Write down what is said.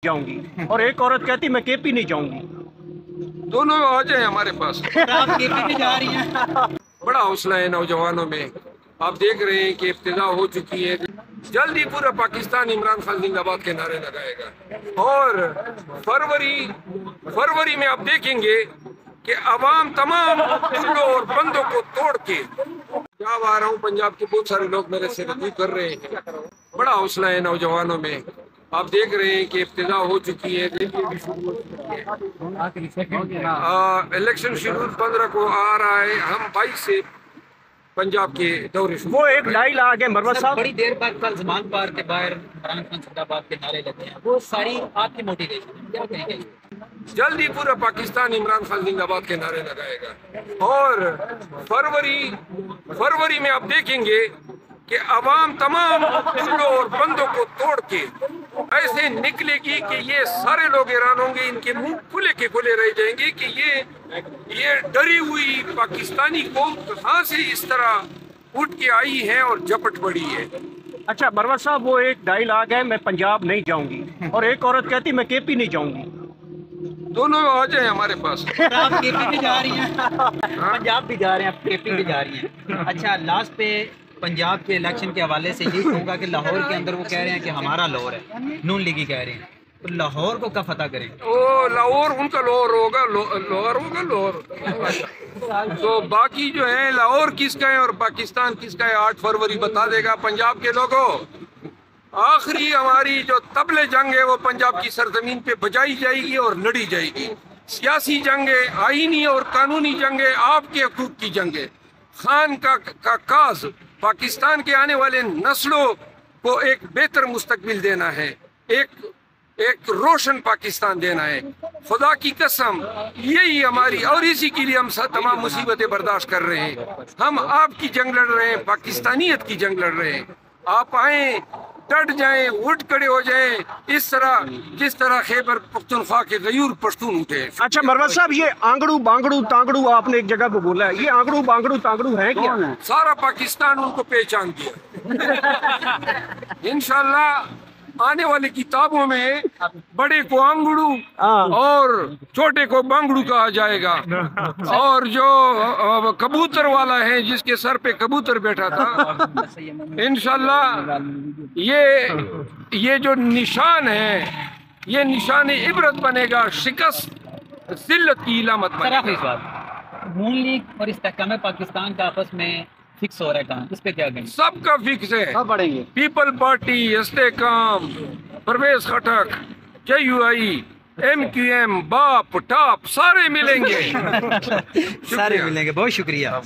जाऊंगी और एक औरत कहती मैं केपी नहीं जाऊंगी। दोनों आ जाए हमारे पास। आप केपी भी जा रही हैं। बड़ा हौसला है नौजवानों में। आप देख रहे हैं कि इब्तिदा हो चुकी है। जल्दी पूरा पाकिस्तान इमरान खान जिंदाबाद के नारे लगाएगा और फरवरी में आप देखेंगे कि अवाम तमाम चूल्हों और बंदों को तोड़ के क्या आ रहा हूँ। पंजाब के बहुत सारे लोग मेरे से रजू कर रहे हैं। बड़ा हौसला है नौजवानों में। आप देख रहे हैं कि इब्तिदा हो चुकी है। इलेक्शन शेड्यूल 15 को आ रहा है। हम 22 से पंजाब के दौरे वो एक डायलॉग है मरवत साहब। बड़ी देर बाद कल ज़मान पार्क के बाहर इमरान खान जिंदाबाद के नारे लगे हैं, वो सारी आपकी मोटिवेशन है, क्या कहेंगे? जल्दी पूरा पाकिस्तान इमरान खान जिंदाबाद के नारे लगाएगा और फरवरी में आप देखेंगे कि अवाम तमाम चूल्हों और बंदों को तोड़ के ऐसे निकलेगी कि ये सारे लोग हैरान होंगे। इनके मुंह खुले के खुले रह जाएंगे कि ये डरी हुई पाकिस्तानी कौम कहाँ से इस तरह उठ के आई है और झपट पड़ी है। अच्छा मरवत साहब, वो एक डायलॉग है मैं पंजाब नहीं जाऊंगी और एक औरत कहती मैं केपी नहीं जाऊंगी। दोनों आ जाए हमारे पास। आप केपी भी जा रही हैं, पंजाब भी जा रहे हैं, आप केपी भी जा रही हैं। अच्छा, लास्ट पे पंजाब के इलेक्शन के हवाले से ये कहूँगा कि लाहौर के अंदर वो कह रहे हैं कि हमारा लाहौर है, नून लीगी कह रहे हैं, तो लाहौर को कब फतह करें? ओ लाहौर उनका लाहौर होगा, लाहौर। तो बाकी जो है लाहौर किसका है और पाकिस्तान किसका है 8 फरवरी बता देगा। पंजाब के लोगों, आखिरी हमारी जो तबले जंग है वो पंजाब की सरजमीन पे बजाई जाएगी और लड़ी जाएगी। सियासी जंग है, आईनी और कानूनी जंग है, आपके हकूक की जंग है। खान का काज पाकिस्तान के आने वाले नस्लों को एक बेहतर मुस्तकबिल देना है, एक रोशन पाकिस्तान देना है। खुदा की कसम यही हमारी, और इसी के लिए हम तमाम मुसीबतें बर्दाश्त कर रहे हैं। हम आपकी जंग लड़ रहे हैं, पाकिस्तानियत की जंग लड़ रहे हैं। आप आए, डट जाएं, उठ खड़े हो जाएं, इस तरह जिस तरह खैबर पख्तूनख्वा के गयूर पश्तून उठे। अच्छा मरवत साहब, ये आंगड़ू बांगड़ू तांगड़ू आपने एक जगह पे बोला है, ये आंगड़ू बांगड़ू तांगड़ू है क्या? सारा पाकिस्तान उनको पहचान दिया। इंशाल्लाह आने वाली किताबों में बड़े को आंगड़ू और छोटे को बांगड़ू कहा जाएगा। और जो कबूतर वाला है, जिसके सर पे कबूतर बैठा था, इंशाल्लाह ये जो निशान है, ये निशान इबरत बनेगा, शिकस्त जिल्लत की इलामत बनेगा। नून लीग और इस्तेहकाम पाकिस्तान का आपस में फिक्स हो रहा है, इस पे क्या कहेंगे? सबका फिक्स है। सब बढ़ेंगे। पीपल पार्टी, इस्तेहकाम, परवेज खटक, JUI, MQM, बाप टाप सारे मिलेंगे। सारे मिलेंगे। बहुत शुक्रिया।